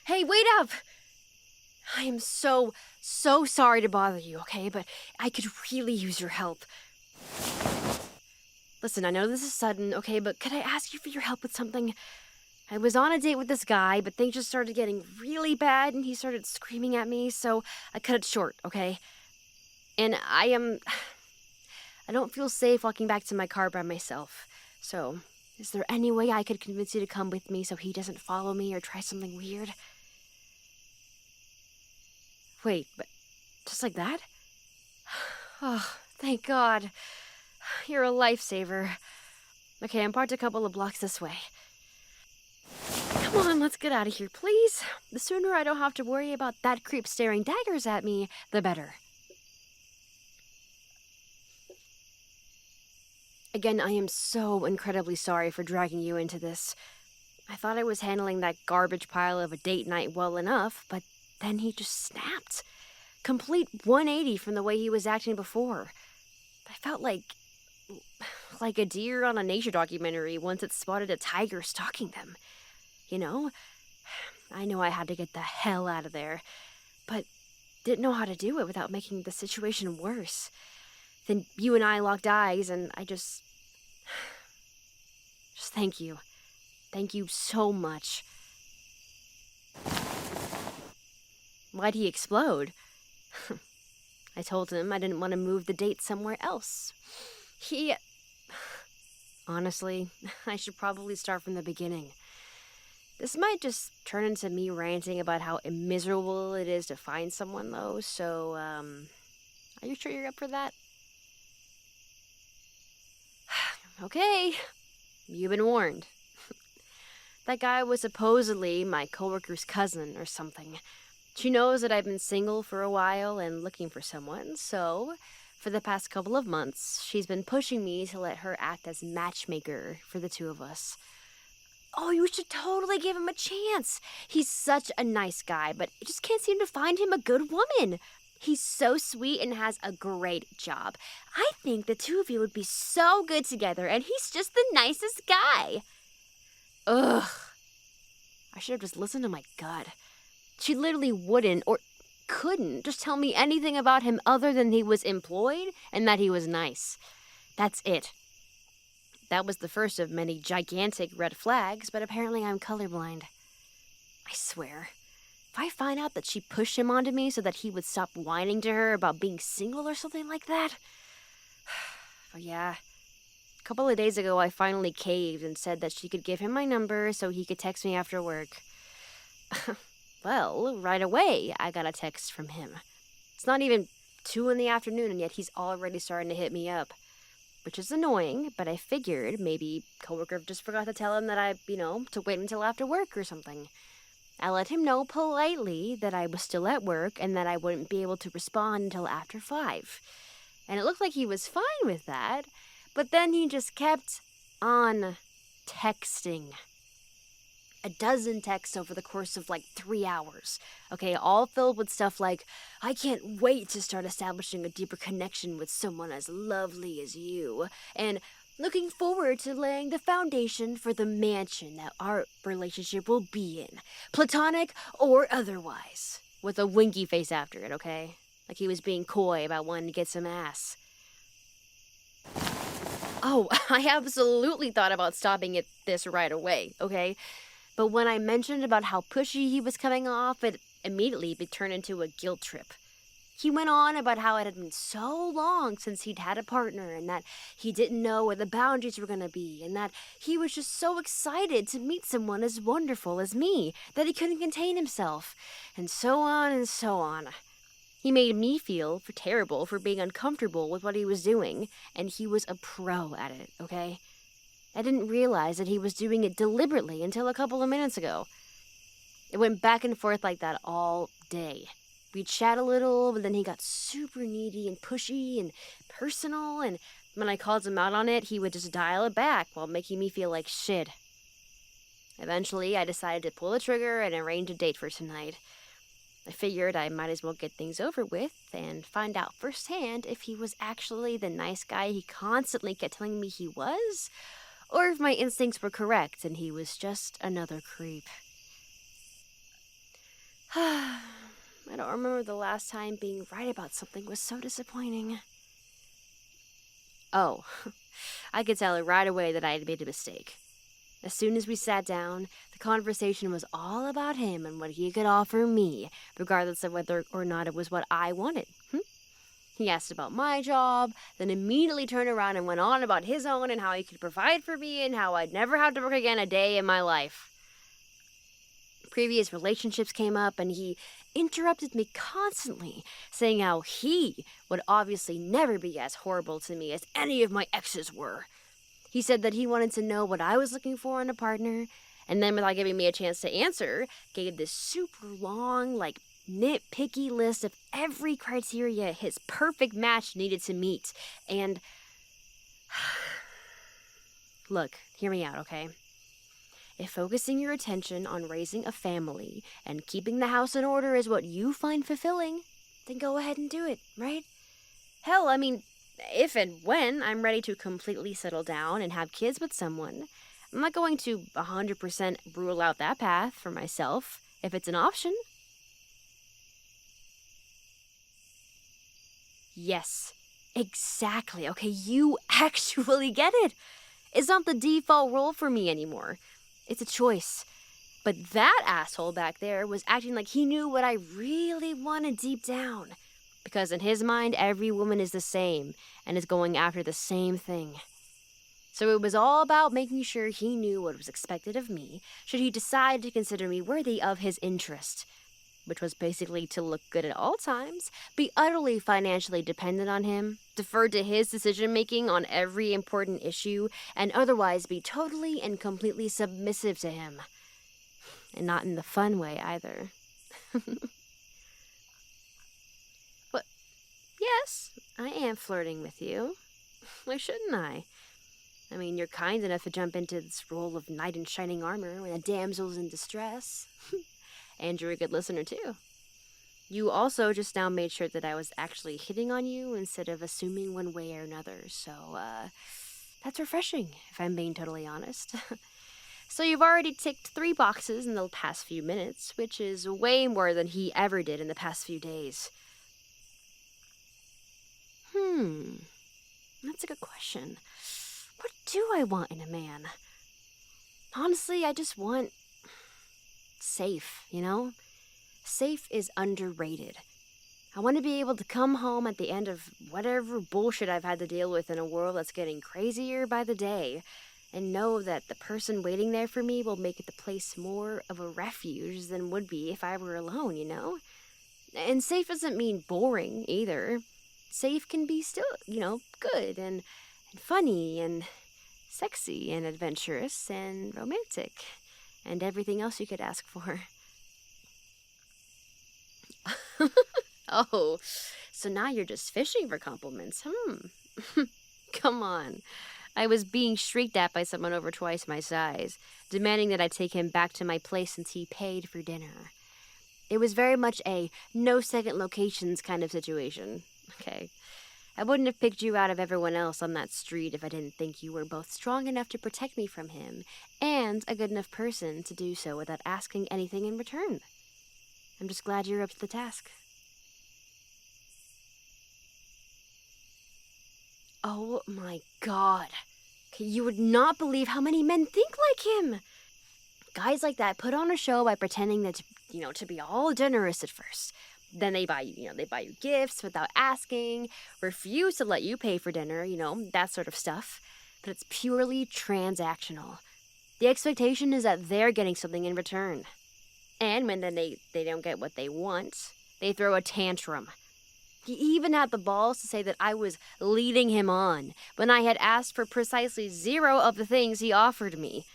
Hey, wait up! I am so sorry to bother you, okay? But I could really use your help. Listen, I know this is sudden, okay? But could I ask you for your help with something? I was on a date with this guy, but things just started getting really bad and he started screaming at me, so I cut it short, okay? And I don't feel safe walking back to my car by myself. So, is there any way I could convince you to come with me so he doesn't follow me or try something weird? Wait, but just like that? Oh, thank God. You're a lifesaver. Okay, I'm parked a couple of blocks this way. Come on, let's get out of here, please. The sooner I don't have to worry about that creep staring daggers at me, the better. Again, I am so incredibly sorry for dragging you into this. I thought I was handling that garbage pile of a date night well enough, but then he just snapped. Complete 180 from the way he was acting before. I felt like a deer on a nature documentary once it spotted a tiger stalking them. You know? I knew I had to get the hell out of there, but didn't know how to do it without making the situation worse. Then you and I locked eyes, and I just thank you. Thank you so much. Why'd he explode? I told him I didn't want to move the date somewhere else. Honestly, I should probably start from the beginning. This might just turn into me ranting about how miserable it is to find someone, though, so, are you sure you're up for that? Okay, you've been warned. That guy was supposedly my coworker's cousin or something. She knows that I've been single for a while and looking for someone, so for the past couple of months, she's been pushing me to let her act as matchmaker for the two of us. Oh, you should totally give him a chance. He's such a nice guy, but I just can't seem to find him a good woman. He's so sweet and has a great job. I think the two of you would be so good together, and he's just the nicest guy. Ugh. I should have just listened to my gut. She literally wouldn't or couldn't just tell me anything about him other than he was employed and that he was nice. That's it. That was the first of many gigantic red flags, but apparently I'm colorblind. I swear. If I find out that she pushed him onto me so that he would stop whining to her about being single or something like that. Oh yeah. A couple of days ago, I finally caved and said that she could give him my number so he could text me after work. Well, right away, I got a text from him. It's not even 2 in the afternoon, and yet he's already starting to hit me up. Which is annoying, but I figured maybe coworker just forgot to tell him that to wait until after work or something. I let him know politely that I was still at work and that I wouldn't be able to respond until after 5. And it looked like he was fine with that, but then he just kept on texting. 12 texts over the course of 3 hours. Okay, all filled with stuff like, I can't wait to start establishing a deeper connection with someone as lovely as you. And looking forward to laying the foundation for the mansion that our relationship will be in. Platonic or otherwise. With a winky face after it, okay? Like he was being coy about wanting to get some ass. Oh, I absolutely thought about stopping this right away, okay? But when I mentioned about how pushy he was coming off, it immediately turned into a guilt trip. He went on about how it had been so long since he'd had a partner and that he didn't know where the boundaries were going to be and that he was just so excited to meet someone as wonderful as me that he couldn't contain himself, and so on and so on. He made me feel terrible for being uncomfortable with what he was doing, and he was a pro at it, okay? I didn't realize that he was doing it deliberately until a couple of minutes ago. It went back and forth like that all day. We'd chat a little, but then he got super needy and pushy and personal, and when I called him out on it, he would just dial it back while making me feel like shit. Eventually, I decided to pull the trigger and arrange a date for tonight. I figured I might as well get things over with and find out firsthand if he was actually the nice guy he constantly kept telling me he was, or if my instincts were correct and he was just another creep. I don't remember the last time being right about something was so disappointing. Oh, I could tell right away that I had made a mistake. As soon as we sat down, the conversation was all about him and what he could offer me, regardless of whether or not it was what I wanted. He asked about my job, then immediately turned around and went on about his own and how he could provide for me and how I'd never have to work again a day in my life. Previous relationships came up and he interrupted me constantly, saying how he would obviously never be as horrible to me as any of my exes were. He said that he wanted to know what I was looking for in a partner, and then without giving me a chance to answer, gave this super long, nitpicky list of every criteria his perfect match needed to meet. And look, hear me out, okay? If focusing your attention on raising a family and keeping the house in order is what you find fulfilling, then go ahead and do it, right? Hell, I mean, if and when I'm ready to completely settle down and have kids with someone, I'm not going to 100% rule out that path for myself if it's an option. Yes, exactly. Okay, you actually get it. It's not the default role for me anymore. It's a choice. But that asshole back there was acting like he knew what I really wanted deep down. Because in his mind, every woman is the same and is going after the same thing. So it was all about making sure he knew what was expected of me should he decide to consider me worthy of his interest. Which was basically to look good at all times, be utterly financially dependent on him, defer to his decision-making on every important issue, and otherwise be totally and completely submissive to him. And not in the fun way, either. But, yes, I am flirting with you. Why shouldn't I? I mean, you're kind enough to jump into this role of knight in shining armor when a damsel's in distress. And you're a good listener, too. You also just now made sure that I was actually hitting on you instead of assuming one way or another, so, that's refreshing, if I'm being totally honest. So you've already ticked 3 boxes in the past few minutes, which is way more than he ever did in the past few days. That's a good question. What do I want in a man? Honestly, I just want safe, you know? Safe is underrated. I want to be able to come home at the end of whatever bullshit I've had to deal with in a world that's getting crazier by the day, and know that the person waiting there for me will make the place more of a refuge than would be if I were alone, you know? And safe doesn't mean boring, either. Safe can be still, good and funny and sexy and adventurous and romantic and everything else you could ask for. Oh, so now you're just fishing for compliments, Come on. I was being shrieked at by someone over twice my size, demanding that I take him back to my place since he paid for dinner. It was very much a no second locations kind of situation, okay? I wouldn't have picked you out of everyone else on that street if I didn't think you were both strong enough to protect me from him and a good enough person to do so without asking anything in return. I'm just glad you're up to the task. Oh my god. Okay, you would not believe how many men think like him. Guys like that put on a show by pretending that, to be all generous at first. Then they buy you gifts without asking, refuse to let you pay for dinner, that sort of stuff. But it's purely transactional. The expectation is that they're getting something in return. And when then they don't get what they want, they throw a tantrum. He even had the balls to say that I was leading him on when I had asked for precisely 0 of the things he offered me.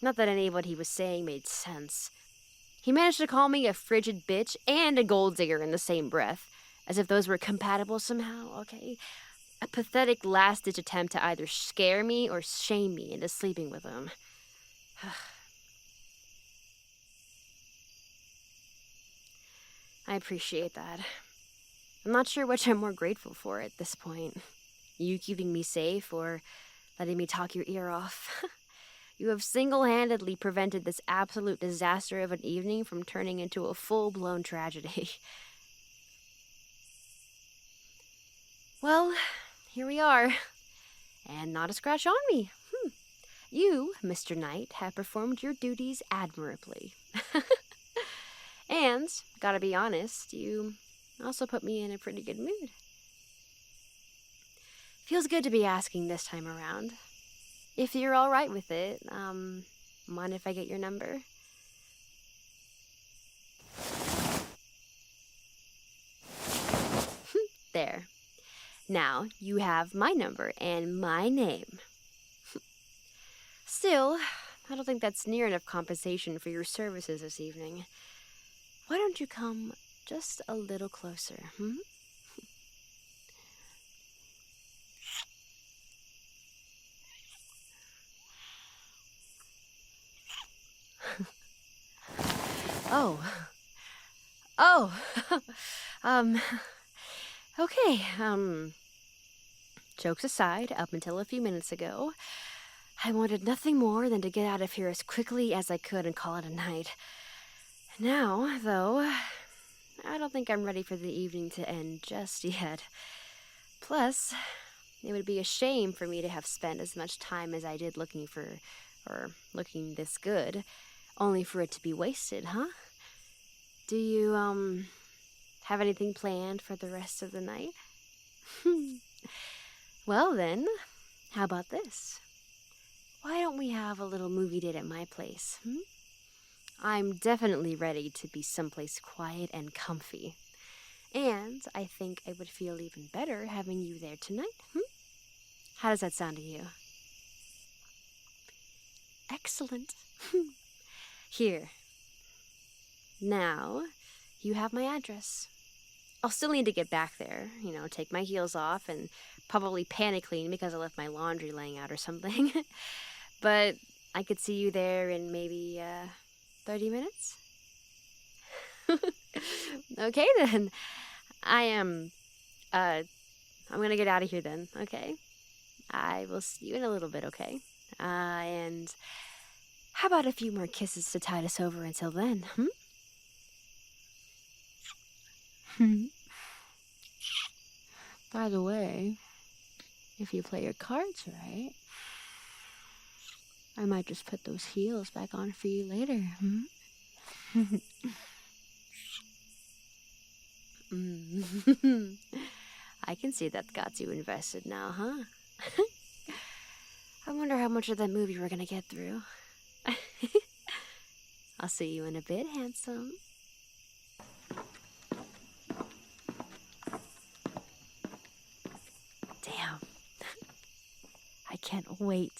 Not that any of what he was saying made sense. He managed to call me a frigid bitch and a gold digger in the same breath, as if those were compatible somehow, okay? A pathetic last-ditch attempt to either scare me or shame me into sleeping with him. I appreciate that. I'm not sure which I'm more grateful for at this point. You keeping me safe or letting me talk your ear off. You have single-handedly prevented this absolute disaster of an evening from turning into a full-blown tragedy. Well, here we are. And not a scratch on me. You, Mr. Knight, have performed your duties admirably. And, gotta be honest, you also put me in a pretty good mood. Feels good to be asking this time around. If you're alright with it, mind if I get your number? There. Now, you have my number and my name. Still, I don't think that's near enough compensation for your services this evening. Why don't you come just a little closer, Oh. Oh. Okay, jokes aside, up until a few minutes ago, I wanted nothing more than to get out of here as quickly as I could and call it a night. Now, though, I don't think I'm ready for the evening to end just yet. Plus, it would be a shame for me to have spent as much time as I did looking this good, only for it to be wasted, huh? Do you, have anything planned for the rest of the night? Well then, how about this? Why don't we have a little movie date at my place, I'm definitely ready to be someplace quiet and comfy. And I think I would feel even better having you there tonight, How does that sound to you? Excellent. Here. Now, you have my address. I'll still need to get back there, take my heels off and probably panic clean because I left my laundry laying out or something. But I could see you there in maybe 30 minutes? Okay then. I'm gonna get out of here then, okay? I will see you in a little bit, okay? And how about a few more kisses to tide us over until then, By the way, if you play your cards right, I might just put those heels back on for you later, I can see that got you invested now, huh? I wonder how much of that movie we're gonna get through. I'll see you in a bit, handsome. Damn. I can't wait